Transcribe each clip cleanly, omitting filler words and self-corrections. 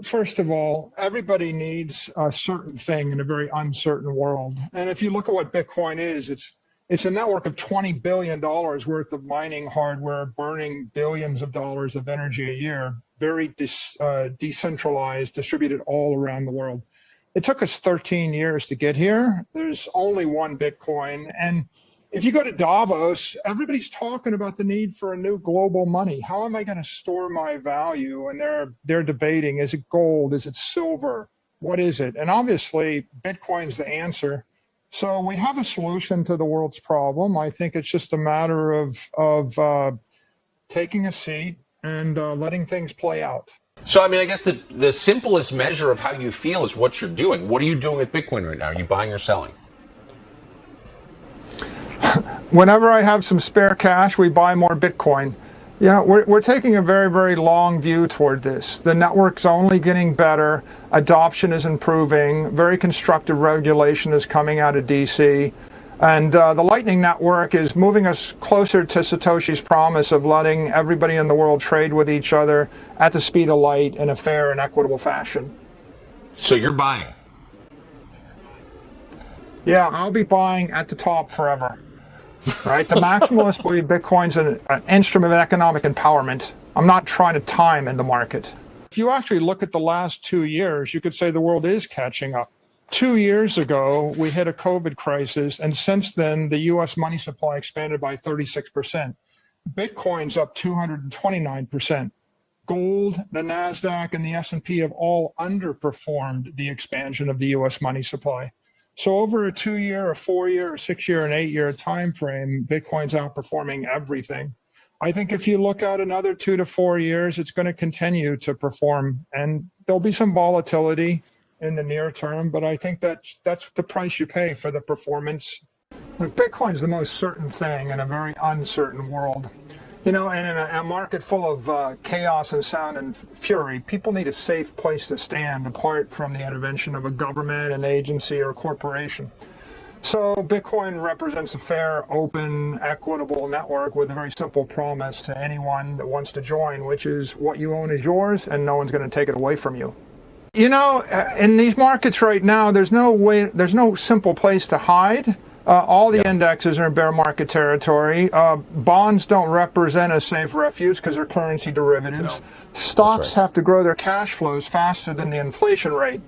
First of all, everybody needs a certain thing in a very uncertain world. And if you look at what Bitcoin is, it's a network of $20 billion worth of mining hardware, burning billions of dollars of energy a year, very decentralized, distributed all around the world. It took us 13 years to get here. There's only one Bitcoin. And if you go to Davos, everybody's talking about the need for a new global money. How am I going to store my value? And they're debating, is it gold? Is it silver? What is it? And obviously, Bitcoin's the answer. So we have a solution to the world's problem. I think it's just a matter of taking a seat and letting things play out. So, I mean, I guess the simplest measure of how you feel is what you're doing. What are you doing with Bitcoin right now? Are you buying or selling? Whenever I have some spare cash, we buy more Bitcoin. We're taking a very, very long view toward this. The network's only getting better. Adoption is improving. Very constructive regulation is coming out of DC. And the Lightning Network is moving us closer to Satoshi's promise of letting everybody in the world trade with each other at the speed of light in a fair and equitable fashion. So you're buying? Yeah, I'll be buying at the top forever. Right? The maximalists believe Bitcoin's an instrument of economic empowerment. I'm not trying to time in the market. If you actually look at the last 2 years, you could say the world is catching up. 2 years ago, we hit a COVID crisis, and since then, the US money supply expanded by 36%. Bitcoin's up 229%. Gold, the NASDAQ, and the S&P have all underperformed the expansion of the US money supply. So over a 2-year, a 4-year, a 6-year, and 8-year time frame, Bitcoin's outperforming everything. I think if you look out another 2 to 4 years, it's going to continue to perform, and there'll be some volatility in the near term, but I think that's the price you pay for the performance. Look, Bitcoin's the most certain thing in a very uncertain world. And in a market full of chaos and sound and fury, people need a safe place to stand apart from the intervention of a government, an agency, or a corporation. So Bitcoin represents a fair, open, equitable network with a very simple promise to anyone that wants to join, which is what you own is yours and no one's going to take it away from you. In these markets right now, there's no simple place to hide. All the indexes are in bear market territory. Bonds don't represent a safe refuge because they're currency derivatives. No. Stocks have to grow their cash flows faster than the inflation rate.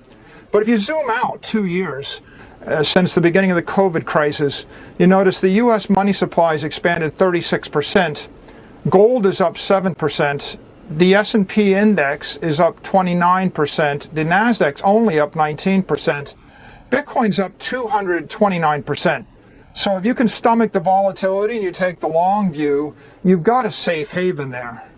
But if you zoom out 2 years since the beginning of the COVID crisis, you notice the U.S. money supply has expanded 36%. Gold is up 7%. The S&P index is up 29%. The NASDAQ's only up 19%. Bitcoin's up 229%. So if you can stomach the volatility and you take the long view, you've got a safe haven there.